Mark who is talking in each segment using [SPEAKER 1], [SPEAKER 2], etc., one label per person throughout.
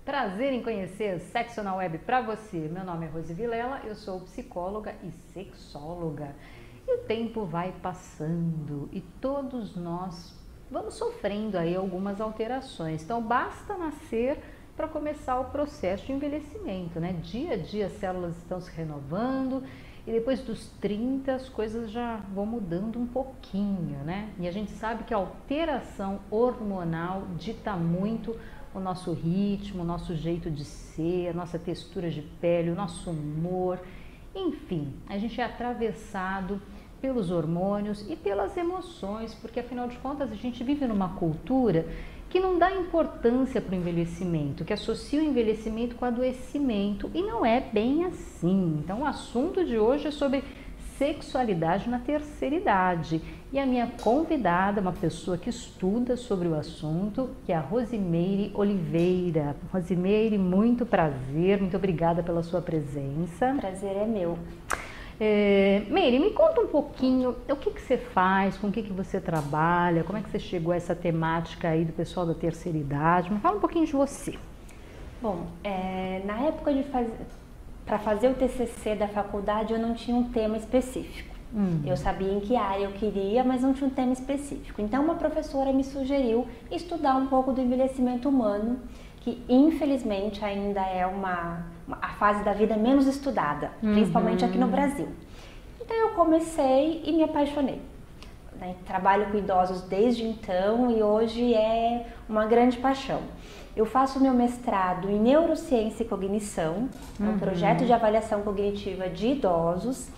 [SPEAKER 1] Prazer em conhecer Sexo na Web para você. Meu nome é Rose Vilela, eu sou psicóloga e sexóloga. E o tempo vai passando e todos nós vamos sofrendo aí algumas alterações. Então basta nascer para começar o processo de envelhecimento, né? Dia a dia as células estão se renovando e depois dos 30 as coisas já vão mudando um pouquinho, né? E a gente sabe que a alteração hormonal dita muito o nosso ritmo, o nosso jeito de ser, a nossa textura de pele, o nosso humor, enfim, a gente é atravessado pelos hormônios e pelas emoções, porque afinal de contas a gente vive numa cultura que não dá importância para o envelhecimento, que associa o envelhecimento com adoecimento e não é bem assim. Então o assunto de hoje é sobre sexualidade na terceira idade e a minha convidada, uma pessoa que estuda sobre o assunto, que é a Rosimeire Oliveira. Rosimeire, muito prazer, muito obrigada pela sua presença.
[SPEAKER 2] Prazer é meu.
[SPEAKER 1] Meire, me conta um pouquinho o que você faz, com o que você trabalha, como é que você chegou a essa temática aí do pessoal da terceira idade. Me fala um pouquinho de você.
[SPEAKER 2] Bom, na época para fazer o TCC da faculdade eu não tinha um tema específico. Eu sabia em que área eu queria, mas não tinha um tema específico. Então uma professora me sugeriu estudar um pouco do envelhecimento humano, que infelizmente ainda é a fase da vida menos estudada, principalmente aqui no Brasil. Então eu comecei e me apaixonei. Trabalho com idosos desde então e hoje é uma grande paixão. Eu faço meu mestrado em Neurociência e Cognição, um projeto de avaliação cognitiva de idosos,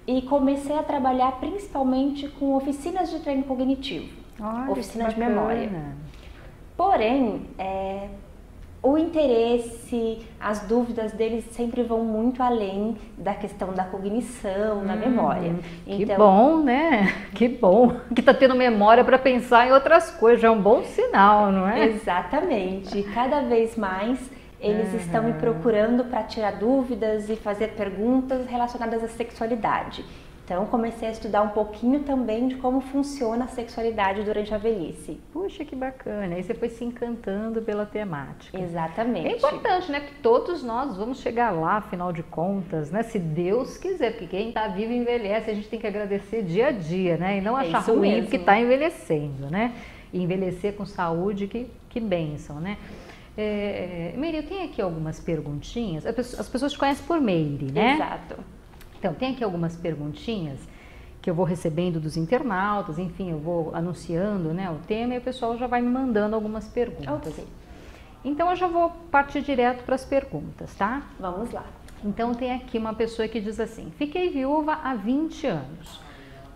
[SPEAKER 2] e comecei a trabalhar principalmente com oficinas de treino cognitivo, oficinas de memória. Porém, o interesse, as dúvidas deles sempre vão muito além da questão da cognição, da memória.
[SPEAKER 1] Que bom, né? Que bom que tá tendo memória para pensar em outras coisas, já é um bom sinal, não é?
[SPEAKER 2] Exatamente. Cada vez mais eles estão me procurando para tirar dúvidas e fazer perguntas relacionadas à sexualidade. Então comecei a estudar um pouquinho também de como funciona a sexualidade durante a velhice.
[SPEAKER 1] Puxa, que bacana. Aí você foi se encantando pela temática.
[SPEAKER 2] Exatamente.
[SPEAKER 1] É importante, né? Que todos nós vamos chegar lá, afinal de contas, né? Se Deus quiser, porque quem está vivo envelhece, a gente tem que agradecer dia a dia, né? E não achar ruim porque está envelhecendo, né? E envelhecer com saúde, que bênção, né? Meire, eu tenho aqui algumas perguntinhas. As pessoas te conhecem por Meire, né?
[SPEAKER 2] Exato.
[SPEAKER 1] Então, tem aqui algumas perguntinhas que eu vou recebendo dos internautas, enfim, eu vou anunciando, né, o tema e o pessoal já vai me mandando algumas perguntas.
[SPEAKER 2] Ok.
[SPEAKER 1] Então, eu já vou partir direto para as perguntas, tá?
[SPEAKER 2] Vamos lá.
[SPEAKER 1] Então, tem aqui uma pessoa que diz assim: fiquei viúva há 20 anos,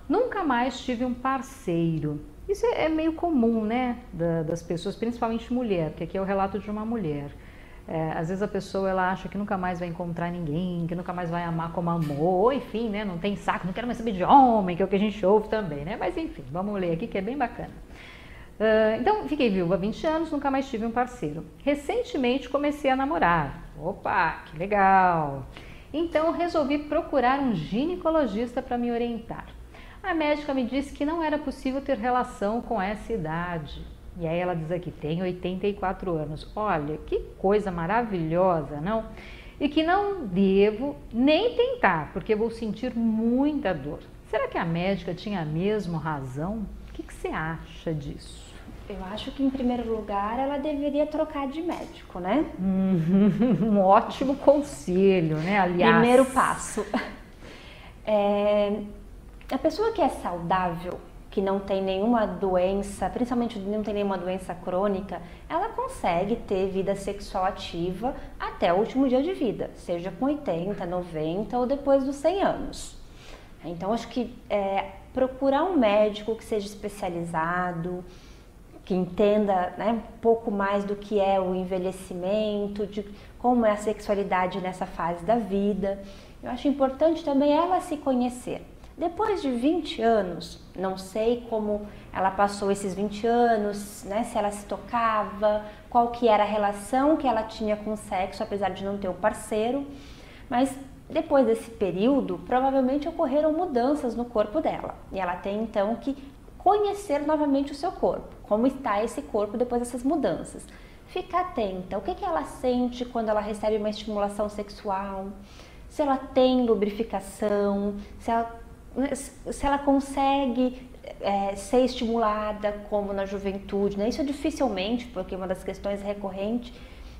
[SPEAKER 1] nunca mais tive um parceiro. Isso é meio comum, né, das pessoas, principalmente mulher, porque aqui é o relato de uma mulher. Às vezes a pessoa ela acha que nunca mais vai encontrar ninguém, que nunca mais vai amar como amou, ou enfim, né, não tem saco, não quero mais saber de homem, que é o que a gente ouve também, né? Mas enfim, vamos ler aqui que é bem bacana. Então, fiquei viúva há 20 anos, nunca mais tive um parceiro. Recentemente comecei a namorar. Opa, que legal! Então resolvi procurar um ginecologista para me orientar. A médica me disse que não era possível ter relação com essa idade. E aí ela diz aqui, tem 84 anos. Olha, que coisa maravilhosa, não? E que não devo nem tentar, porque vou sentir muita dor. Será que a médica tinha mesmo razão? O que você acha disso?
[SPEAKER 2] Eu acho que, em primeiro lugar, ela deveria trocar de médico, né?
[SPEAKER 1] Um ótimo conselho, né? Aliás,
[SPEAKER 2] primeiro passo. A pessoa que é saudável, que não tem nenhuma doença, principalmente não tem nenhuma doença crônica, ela consegue ter vida sexual ativa até o último dia de vida, seja com 80, 90 ou depois dos 100 anos. Então, acho que procurar um médico que seja especializado, que entenda, né, um pouco mais do que é o envelhecimento, de como é a sexualidade nessa fase da vida. Eu acho importante também ela se conhecer. Depois de 20 anos, não sei como ela passou esses 20 anos, né, se ela se tocava, qual que era a relação que ela tinha com o sexo, apesar de não ter um parceiro, mas depois desse período, provavelmente ocorreram mudanças no corpo dela. E ela tem então que conhecer novamente o seu corpo, como está esse corpo depois dessas mudanças. ficar atenta. O que ela sente quando ela recebe uma estimulação sexual? Se ela tem lubrificação, se ela consegue ser estimulada como na juventude, né? Isso dificilmente, porque uma das questões recorrentes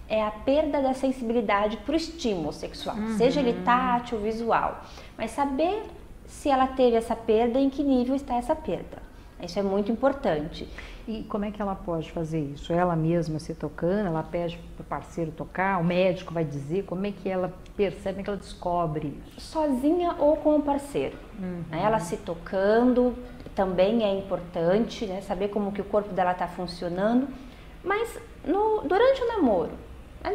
[SPEAKER 2] é a perda da sensibilidade para o estímulo sexual, seja ele tátil ou visual. Mas saber se ela teve essa perda e em que nível está essa perda. Isso é muito importante.
[SPEAKER 1] E como é que ela pode fazer isso? Ela mesma se tocando, ela pede para o parceiro tocar, o médico vai dizer, como é que ela percebe, como é que ela descobre isso?
[SPEAKER 2] Sozinha ou com o parceiro. Ela se tocando também é importante, né? Saber como que o corpo dela está funcionando, mas durante o namoro,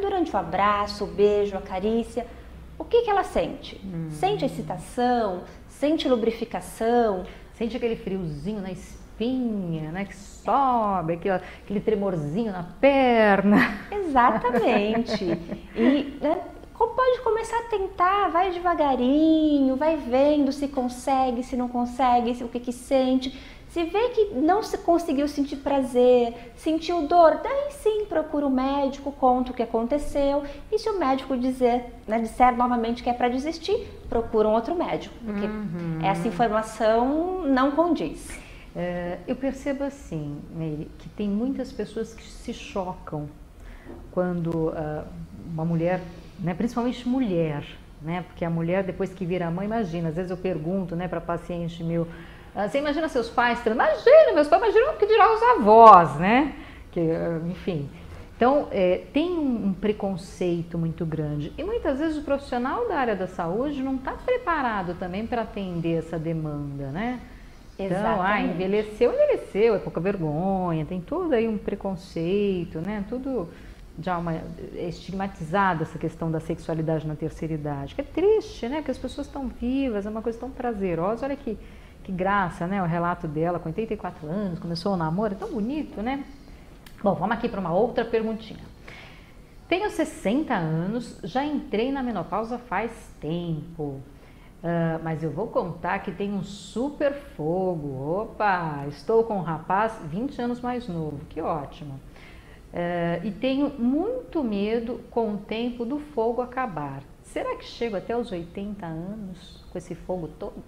[SPEAKER 2] durante o abraço, o beijo, a carícia, o que ela sente? Sente excitação, sente lubrificação,
[SPEAKER 1] sente aquele friozinho na espinha, né, que sobe, aquele tremorzinho na perna.
[SPEAKER 2] Exatamente. E pode começar a tentar, vai devagarinho, vai vendo se consegue, se não consegue, o que sente. Se vê que não se conseguiu sentir prazer, sentiu dor, daí sim procura o médico, conta o que aconteceu. E se o médico disser novamente que é para desistir, procura um outro médico, porque essa informação não condiz.
[SPEAKER 1] Eu percebo assim, Meire, que tem muitas pessoas que se chocam quando uma mulher, né, principalmente mulher, né, porque a mulher depois que vira mãe, imagina, às vezes eu pergunto, né, para paciente meu, você imagina seus pais? Imagina, meus pais imaginam que dirá os avós, né? Enfim. Então, tem um preconceito muito grande. E muitas vezes o profissional da área da saúde não está preparado também para atender essa demanda, né? Então, envelheceu, é pouca vergonha, tem tudo aí um preconceito, né? Tudo já estigmatizada essa questão da sexualidade na terceira idade. Que é triste, né? Porque as pessoas estão vivas, é uma coisa tão prazerosa. Olha que graça, né? O relato dela com 84 anos, começou o namoro, é tão bonito, né? Bom, vamos aqui para uma outra perguntinha. Tenho 60 anos, já entrei na menopausa faz tempo, mas eu vou contar que tenho um super fogo. Opa, estou com um rapaz 20 anos mais novo, que ótimo. E tenho muito medo com o tempo do fogo acabar. Será que chego até os 80 anos com esse fogo todo?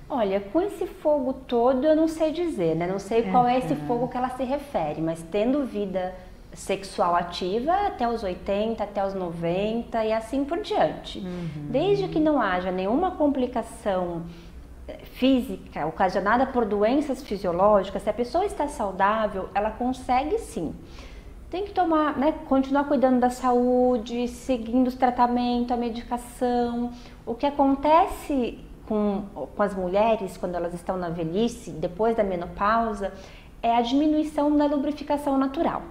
[SPEAKER 2] Olha, com esse fogo todo eu não sei dizer, né? Não sei qual é esse fogo que ela se refere, mas tendo vida sexual ativa até os 80, até os 90 e assim por diante. Desde que não haja nenhuma complicação física ocasionada por doenças fisiológicas, se a pessoa está saudável, ela consegue sim. Tem que tomar, né, continuar cuidando da saúde, seguindo os tratamentos, a medicação. O que acontece com as mulheres quando elas estão na velhice, depois da menopausa, é a diminuição da lubrificação natural.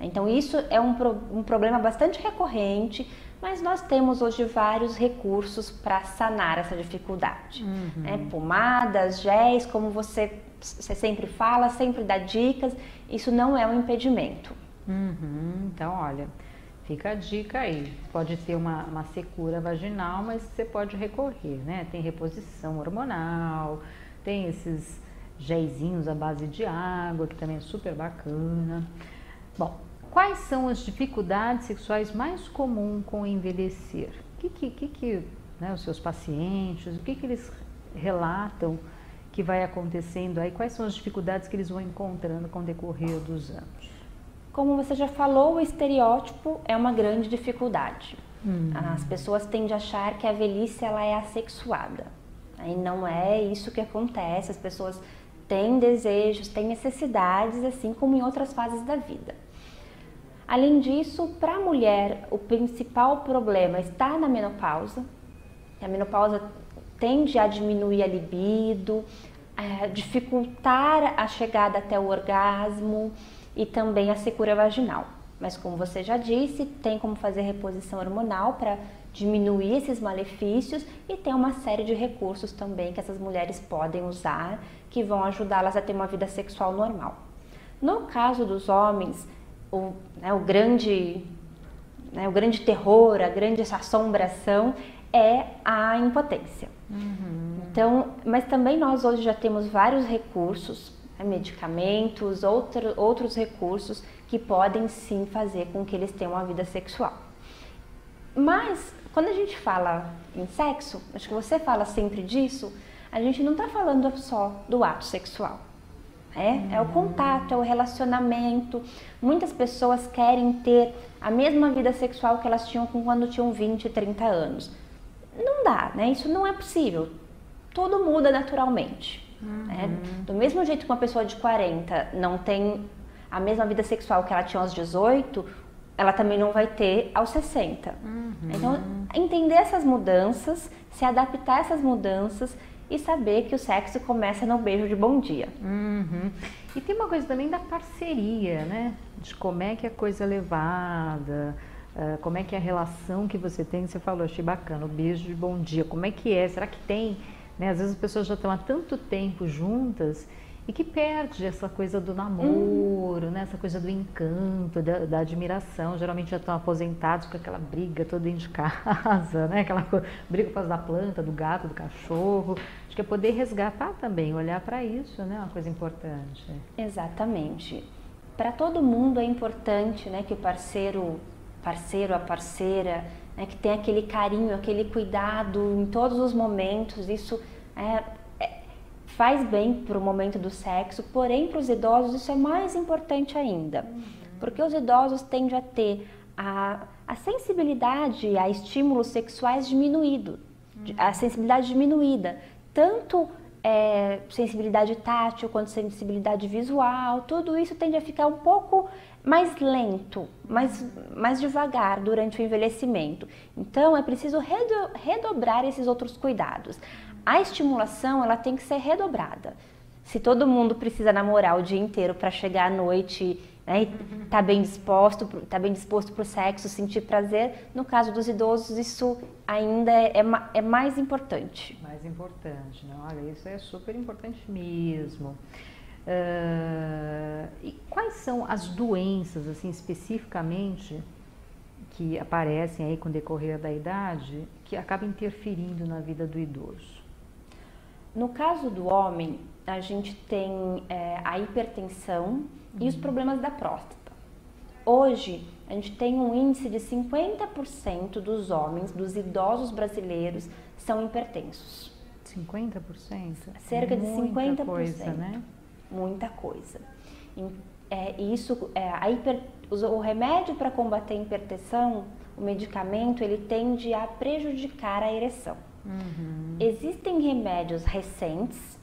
[SPEAKER 2] Então isso é um problema bastante recorrente, mas nós temos hoje vários recursos para sanar essa dificuldade. Pomadas, géis, como você sempre fala, sempre dá dicas, isso não é um impedimento.
[SPEAKER 1] Então, olha, fica a dica aí, pode ter uma secura vaginal, mas você pode recorrer, né? Tem reposição hormonal, tem esses géisinhos à base de água, que também é super bacana. Bom, quais são as dificuldades sexuais mais comuns com o envelhecer? O que né, os seus pacientes, o que eles relatam que vai acontecendo aí? Quais são as dificuldades que eles vão encontrando com o decorrer dos anos?
[SPEAKER 2] Como você já falou, o estereótipo é uma grande dificuldade. As pessoas tendem a achar que a velhice ela é assexuada. E não é isso que acontece, as pessoas têm desejos, têm necessidades, assim como em outras fases da vida. Além disso, para a mulher, o principal problema está na menopausa. A menopausa tende a diminuir a libido, a dificultar a chegada até o orgasmo e também a secura vaginal. Mas como você já disse, tem como fazer reposição hormonal para diminuir esses malefícios e tem uma série de recursos também que essas mulheres podem usar que vão ajudá-las a ter uma vida sexual normal. No caso dos homens, o grande terror, a grande assombração é a impotência. Então, mas também nós hoje já temos vários recursos, medicamentos, outros recursos que podem sim fazer com que eles tenham uma vida sexual. Mas, quando a gente fala em sexo, acho que você fala sempre disso, a gente não está falando só do ato sexual. É o contato, é o relacionamento. Muitas pessoas querem ter a mesma vida sexual que elas tinham quando tinham 20, 30 anos. Não dá, né? Isso não é possível. Tudo muda naturalmente. Né? Do mesmo jeito que uma pessoa de 40 não tem a mesma vida sexual que ela tinha aos 18, ela também não vai ter aos 60. Então, entender essas mudanças, se adaptar a essas mudanças e saber que o sexo começa no beijo de bom dia.
[SPEAKER 1] E tem uma coisa também da parceria, né? De como é que a coisa é levada, como é que é a relação que você tem. Você falou, achei bacana, o beijo de bom dia. Como é que é? Será que tem? Né? Às vezes as pessoas já estão há tanto tempo juntas e que perde essa coisa do namoro, né? Essa coisa do encanto, da admiração. Geralmente já estão aposentados com aquela briga toda dentro de casa, né? Aquela briga por causa da planta, do gato, do cachorro. Acho que é poder resgatar também, olhar para isso, né? Uma coisa importante.
[SPEAKER 2] Exatamente. Para todo mundo é importante, né, que o parceiro, a parceira, né, que tenha aquele carinho, aquele cuidado em todos os momentos. Isso faz bem para o momento do sexo, porém para os idosos isso é mais importante ainda, porque os idosos tendem a ter a sensibilidade a estímulos sexuais diminuído, a sensibilidade diminuída, tanto sensibilidade tátil quanto sensibilidade visual, tudo isso tende a ficar um pouco mais lento, mais devagar durante o envelhecimento. Então é preciso redobrar esses outros cuidados. A estimulação, ela tem que ser redobrada. Se todo mundo precisa namorar o dia inteiro para chegar à noite, né, e tá bem disposto para o sexo, sentir prazer, no caso dos idosos isso ainda é mais importante.
[SPEAKER 1] Mais importante, né? Olha, isso é super importante mesmo. E quais são as doenças, assim, especificamente, que aparecem aí com o decorrer da idade, que acabam interferindo na vida do idoso?
[SPEAKER 2] No caso do homem, a gente tem a hipertensão e os problemas da próstata. Hoje, a gente tem um índice de 50% dos homens, dos idosos brasileiros, são hipertensos.
[SPEAKER 1] 50%?
[SPEAKER 2] Cerca de 50%.
[SPEAKER 1] Muita coisa, né?
[SPEAKER 2] Muita coisa. O remédio para combater a hipertensão, o medicamento, ele tende a prejudicar a ereção. Existem remédios recentes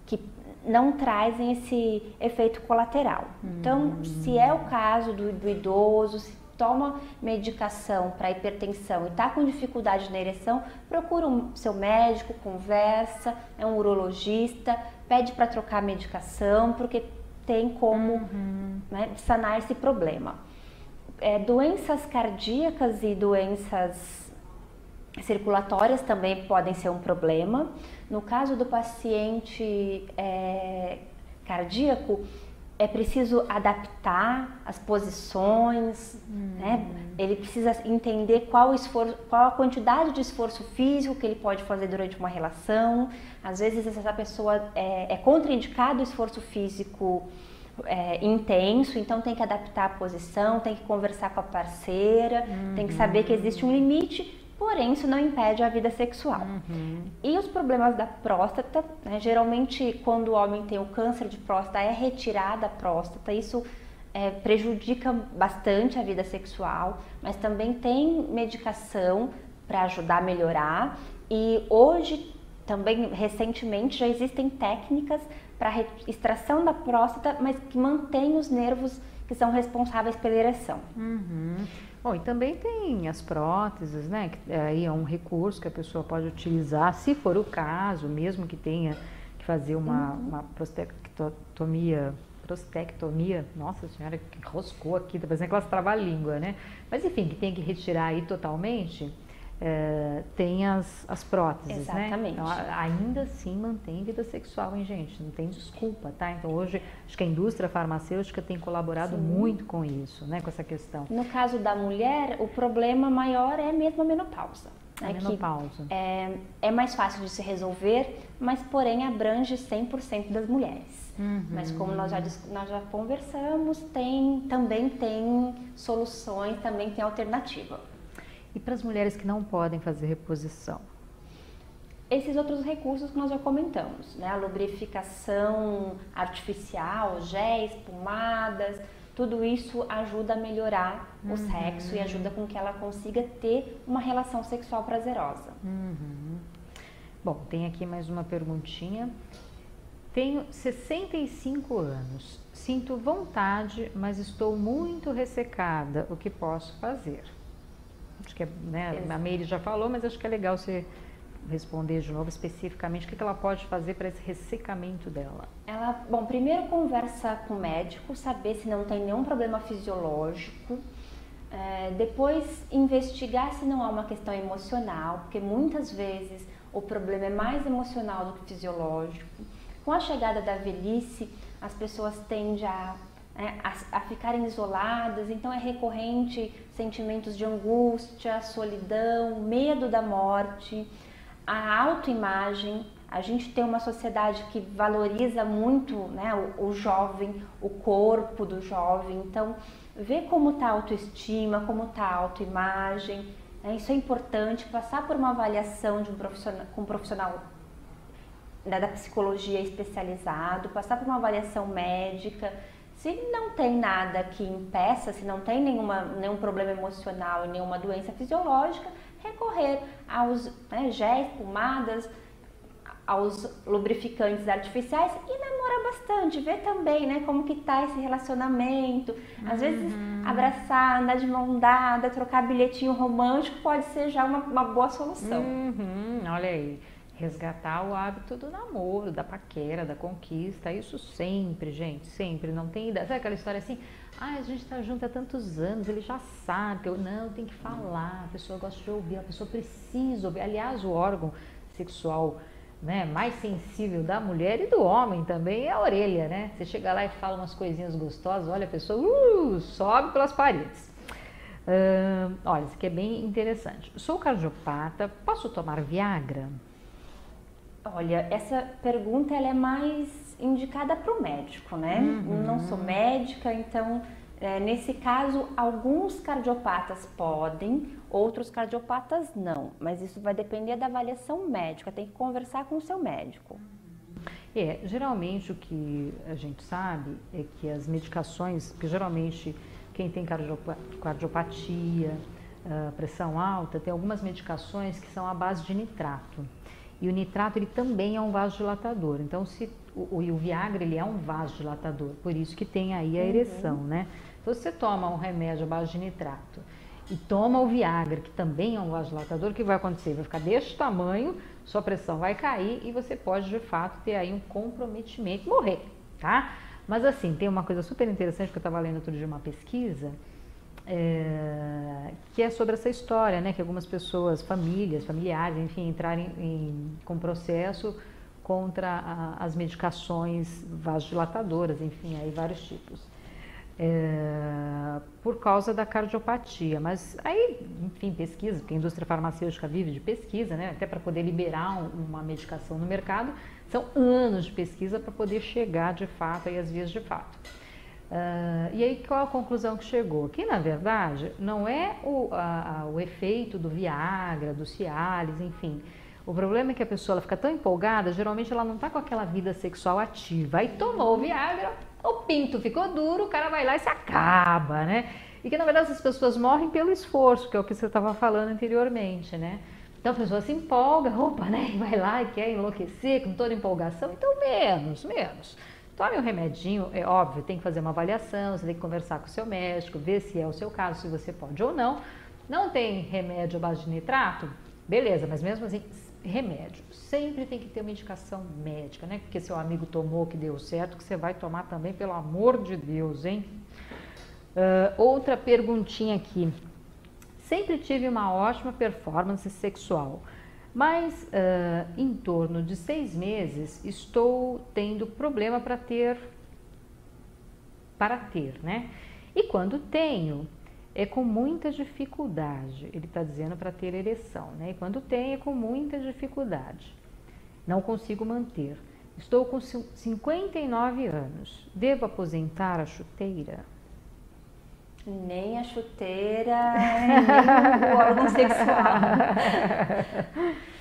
[SPEAKER 2] que não trazem esse efeito colateral. Então, se é o caso do idoso, se toma medicação para hipertensão e está com dificuldade na ereção, procura seu médico, conversa, é um urologista, pede para trocar a medicação, porque tem como né, sanar esse problema. Doenças cardíacas e doenças circulatórias também podem ser um problema. No caso do paciente cardíaco, é preciso adaptar as posições, né? Ele precisa entender qual a quantidade de esforço físico que ele pode fazer durante uma relação. Às vezes essa pessoa é contraindicado o esforço físico intenso, então tem que adaptar a posição, tem que conversar com a parceira, tem que saber que existe um limite. Porém, isso não impede a vida sexual. E os problemas da próstata, né, geralmente quando o homem tem o câncer de próstata, é retirada a próstata, isso prejudica bastante a vida sexual, mas também tem medicação para ajudar a melhorar. E hoje, também recentemente, já existem técnicas para extração da próstata, mas que mantém os nervos que são responsáveis pela ereção.
[SPEAKER 1] Bom, e também tem as próteses, né? Que aí é um recurso que a pessoa pode utilizar, se for o caso, mesmo que tenha que fazer uma prostectomia, nossa senhora, que roscou aqui, tá parecendo aquelas trava-língua, né? Mas enfim, que tem que retirar aí totalmente, tem as próteses,
[SPEAKER 2] Exatamente.
[SPEAKER 1] né? Então, ainda assim mantém vida sexual, hein, gente? Não tem desculpa, tá? Então hoje, acho que a indústria farmacêutica tem colaborado muito com isso, né? Com essa questão.
[SPEAKER 2] No caso da mulher, o problema maior é mesmo a menopausa.
[SPEAKER 1] A menopausa.
[SPEAKER 2] É mais fácil de se resolver, mas porém abrange 100% das mulheres. Mas como nós já conversamos, também tem soluções, também tem alternativa.
[SPEAKER 1] E para as mulheres que não podem fazer reposição?
[SPEAKER 2] Esses outros recursos que nós já comentamos, né? A lubrificação artificial, géis, pomadas, tudo isso ajuda a melhorar o sexo e ajuda com que ela consiga ter uma relação sexual prazerosa.
[SPEAKER 1] Bom, tem aqui mais uma perguntinha. Tenho 65 anos, sinto vontade, mas estou muito ressecada. O que posso fazer? Acho que a Meire já falou, mas acho que é legal você responder de novo especificamente o que ela pode fazer para esse ressecamento dela.
[SPEAKER 2] Bom, primeiro conversa com o médico, saber se não tem nenhum problema fisiológico. Depois investigar se não há uma questão emocional, porque muitas vezes o problema é mais emocional do que fisiológico. Com a chegada da velhice, as pessoas tendem a ficarem isoladas, então é recorrente sentimentos de angústia, solidão, medo da morte, a autoimagem. A gente tem uma sociedade que valoriza muito, né, o jovem, o corpo do jovem, então ver como está a autoestima, como está a autoimagem, isso é importante, passar por uma avaliação com um profissional da psicologia especializado, passar por uma avaliação médica. Se não tem nada que impeça, se não tem nenhum problema emocional e nenhuma doença fisiológica, recorrer aos géis, pomadas, aos lubrificantes artificiais e namorar bastante, ver também, né, como que tá esse relacionamento. Às vezes abraçar, andar de mão dada, trocar bilhetinho romântico pode ser já uma boa solução.
[SPEAKER 1] Olha aí. Resgatar o hábito do namoro, da paquera, da conquista, isso sempre, gente, sempre, não tem ideia. Sabe aquela história assim, a gente tá junto há tantos anos, ele já sabe, não, tem que falar, a pessoa gosta de ouvir, a pessoa precisa ouvir. Aliás, o órgão sexual, né, mais sensível da mulher e do homem também é a orelha, né? Você chega lá e fala umas coisinhas gostosas, olha, a pessoa sobe pelas paredes. Olha, isso aqui é bem interessante. Sou cardiopata, posso tomar Viagra?
[SPEAKER 2] Olha, essa pergunta ela é mais indicada para o médico, né? Não sou médica, então nesse caso alguns cardiopatas podem, outros cardiopatas não, mas isso vai depender da avaliação médica, tem que conversar com o seu médico.
[SPEAKER 1] Geralmente o que a gente sabe é que as medicações, porque geralmente quem tem cardiopatia, pressão alta, tem algumas medicações que são à base de nitrato. E o nitrato ele também é um vasodilatador, então o Viagra ele é um vasodilatador, por isso que tem aí a ereção, né? Então se você toma um remédio à base de nitrato e toma o Viagra, que também é um vasodilatador, o que vai acontecer? Vai ficar deste tamanho, sua pressão vai cair e você pode de fato ter aí um comprometimento, morrer, tá? Mas assim, tem uma coisa super interessante que eu estava lendo outro dia uma pesquisa, que é sobre essa história, né, que algumas pessoas, familiares, enfim, entrarem com processo contra as medicações vasodilatadoras, enfim, aí vários tipos, por causa da cardiopatia. Mas aí, enfim, pesquisa, porque a indústria farmacêutica vive de pesquisa, né, até para poder liberar uma medicação no mercado, são anos de pesquisa para poder chegar de fato aí às vias de fato. E aí qual a conclusão que chegou? Que na verdade não é o efeito do Viagra, do Cialis, enfim. O problema é que a pessoa ela fica tão empolgada, geralmente ela não está com aquela vida sexual ativa. Aí tomou o Viagra, o pinto ficou duro, o cara vai lá e se acaba, né? E que na verdade essas pessoas morrem pelo esforço, que é o que você estava falando anteriormente, né? Então a pessoa se empolga, né? E vai lá e quer enlouquecer com toda empolgação, então menos. Tome um remedinho, é óbvio, tem que fazer uma avaliação, você tem que conversar com o seu médico, ver se é o seu caso, se você pode ou não. Não tem remédio à base de nitrato? Beleza, mas mesmo assim, remédio. Sempre tem que ter uma indicação médica, né? Porque seu amigo tomou que deu certo, que você vai tomar também, pelo amor de Deus, hein? Outra perguntinha aqui. Sempre tive uma ótima performance sexual. Mas em torno de 6 meses estou tendo problema para ter, né? E quando tenho, é com muita dificuldade, ele está dizendo para ter ereção, né? E quando tem é com muita dificuldade, não consigo manter. Estou com 59 anos, devo aposentar a chuteira?
[SPEAKER 2] Nem a chuteira, nem o órgão sexual.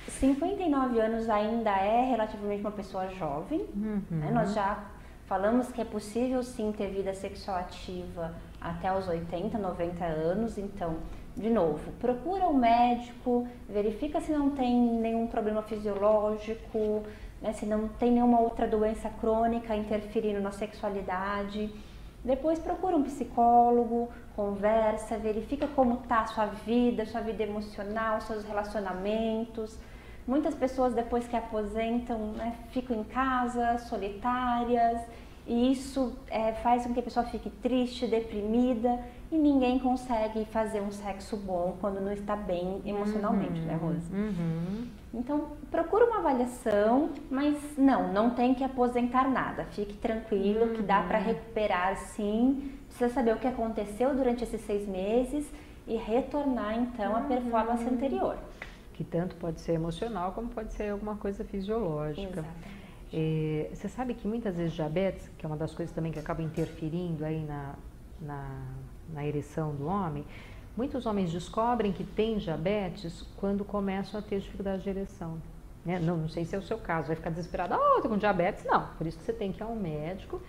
[SPEAKER 2] 59 anos ainda é relativamente uma pessoa jovem, né? Nós já falamos que é possível sim ter vida sexual ativa até os 80, 90 anos, então, de novo, procura um médico, verifica se não tem nenhum problema fisiológico, né? Se não tem nenhuma outra doença crônica interferindo na sexualidade. Depois procura um psicólogo, conversa, verifica como está a sua vida emocional, seus relacionamentos. Muitas pessoas depois que aposentam, né, ficam em casa, solitárias, e isso faz com que a pessoa fique triste, deprimida, e ninguém consegue fazer um sexo bom quando não está bem emocionalmente, né, Rose? Então, procura uma avaliação, mas não tem que aposentar nada. Fique tranquilo que dá para recuperar sim. Precisa saber o que aconteceu durante esses 6 meses e retornar então à performance anterior.
[SPEAKER 1] Que tanto pode ser emocional como pode ser alguma coisa fisiológica.
[SPEAKER 2] Exatamente.
[SPEAKER 1] Você sabe que muitas vezes diabetes, que é uma das coisas também que acaba interferindo aí na ereção do homem, muitos homens descobrem que têm diabetes quando começam a ter dificuldade de ereção. Né? Não sei se é o seu caso, vai ficar desesperado, tô com diabetes, não. Por isso que você tem que ir a um médico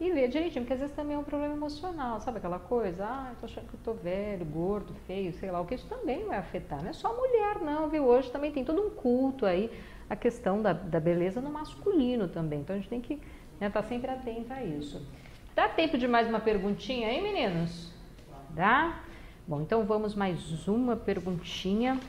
[SPEAKER 1] e ver direitinho, porque às vezes também é um problema emocional, sabe aquela coisa? Eu tô achando que eu tô velho, gordo, feio, sei lá, o que isso também vai afetar. Não é só a mulher não, viu? Hoje também tem todo um culto aí, a questão da beleza no masculino também. Então a gente tem que estar sempre atento a isso. Dá tempo de mais uma perguntinha aí, meninos? Dá? Bom, então vamos mais uma perguntinha.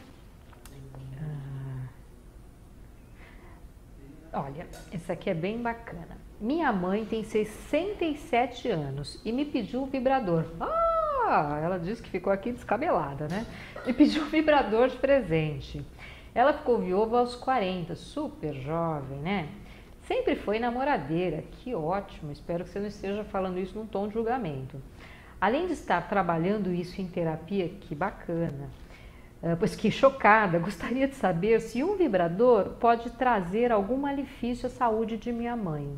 [SPEAKER 1] Olha, essa aqui é bem bacana. Minha mãe tem 67 anos e me pediu um vibrador. Ela disse que ficou aqui descabelada, né? Me pediu um vibrador de presente. Ela ficou viúva aos 40, super jovem, né? Sempre foi namoradeira. Que ótimo, espero que você não esteja falando isso num tom de julgamento. Além de estar trabalhando isso em terapia, que bacana, pois que chocada, gostaria de saber se um vibrador pode trazer algum malefício à saúde de minha mãe.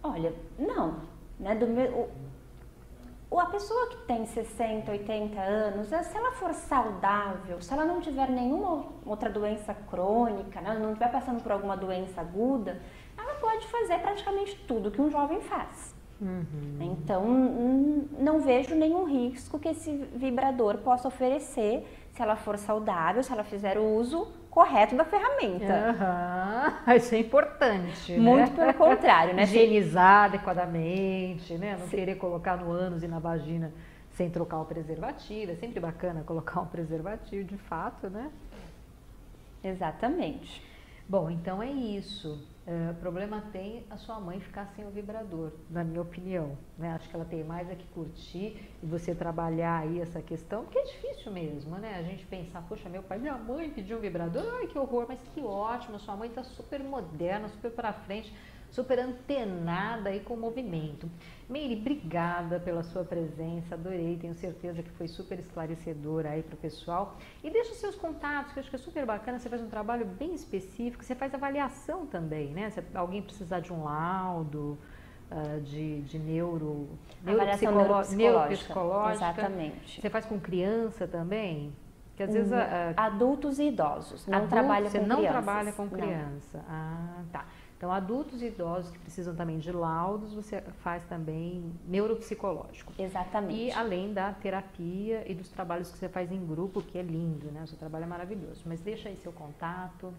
[SPEAKER 2] Olha, não, né? A pessoa que tem 60, 80 anos, se ela for saudável, se ela não tiver nenhuma outra doença crônica, né? Não estiver passando por alguma doença aguda, ela pode fazer praticamente tudo que um jovem faz. Então, não vejo nenhum risco que esse vibrador possa oferecer se ela for saudável, se ela fizer o uso correto da ferramenta.
[SPEAKER 1] Isso é importante,
[SPEAKER 2] Muito
[SPEAKER 1] né?
[SPEAKER 2] pelo contrário, né?
[SPEAKER 1] Higienizar adequadamente, né? Não querer colocar no ânus e na vagina sem trocar o preservativo. É sempre bacana colocar um preservativo, de fato, né?
[SPEAKER 2] Exatamente.
[SPEAKER 1] Bom, então é isso. O problema tem a sua mãe ficar sem o vibrador, na minha opinião, né? Acho que ela tem mais a que curtir e você trabalhar aí essa questão, porque é difícil mesmo, né? A gente pensar, poxa, meu pai, minha mãe pediu um vibrador, ai que horror, mas que ótimo, sua mãe tá super moderna, super pra frente, super antenada aí com o movimento. Meire, obrigada pela sua presença, adorei, tenho certeza que foi super esclarecedora aí pro pessoal. E deixa os seus contatos, que eu acho que é super bacana, você faz um trabalho bem específico, você faz avaliação também, né? Se alguém precisar de um laudo, de neuropsicológica.
[SPEAKER 2] Exatamente.
[SPEAKER 1] Você faz com criança também? Que às vezes
[SPEAKER 2] adultos e idosos, não trabalha com crianças.
[SPEAKER 1] Você não trabalha com criança. Tá. Então, adultos e idosos que precisam também de laudos, você faz também neuropsicológico.
[SPEAKER 2] Exatamente.
[SPEAKER 1] E além da terapia e dos trabalhos que você faz em grupo, que é lindo, né? O seu trabalho é maravilhoso. Mas deixa aí seu contato.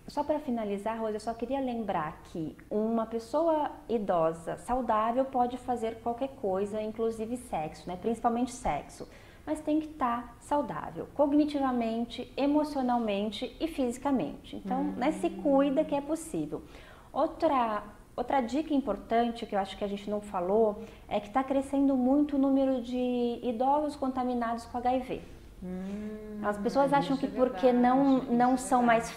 [SPEAKER 2] Só para finalizar, Rosa, eu só queria lembrar que uma pessoa idosa, saudável, pode fazer qualquer coisa, inclusive sexo, né? Principalmente sexo. Mas tem que estar saudável, cognitivamente, emocionalmente e fisicamente. Então, né, se cuida que é possível. Outra dica importante que eu acho que a gente não falou é que está crescendo muito o número de idosos contaminados com HIV. As pessoas acham que porque não são mais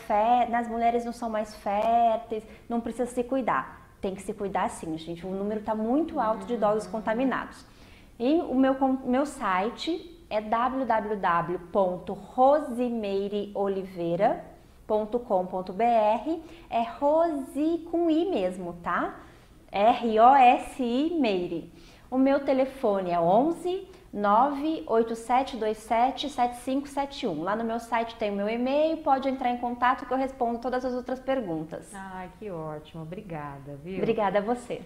[SPEAKER 2] as mulheres não são mais férteis, não precisa se cuidar. Tem que se cuidar sim, gente. O número está muito alto de idosos contaminados. E o meu site é www.rosimeireoliveira.com.br. É Rosi com I mesmo, tá? R-O-S-I Meire. O meu telefone é 11 98727 7571. Lá no meu site tem o meu e-mail, pode entrar em contato que eu respondo todas as outras perguntas.
[SPEAKER 1] Ai, que ótimo, obrigada, viu?
[SPEAKER 2] Obrigada a você.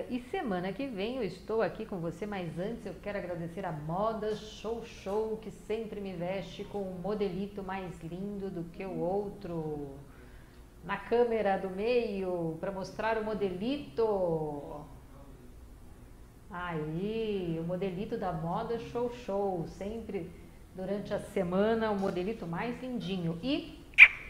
[SPEAKER 1] E semana que vem eu estou aqui com você, mas antes eu quero agradecer a Moda Show Show, que sempre me veste com um modelito mais lindo do que o outro na câmera do meio para mostrar o modelito. Aí, o modelito da Moda Show Show, sempre durante a semana o modelito mais lindinho. E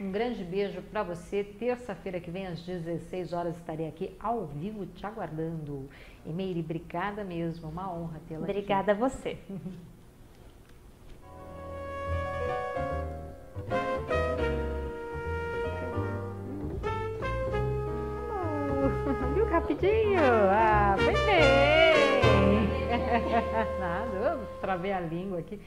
[SPEAKER 1] um grande beijo para você. Terça-feira que vem às 16 horas estarei aqui ao vivo te aguardando. E Meire, obrigada mesmo, uma honra tê-la aqui.
[SPEAKER 2] Obrigada a você.
[SPEAKER 1] Viu rapidinho? Ah, foi bem. Nada, eu travei a língua aqui.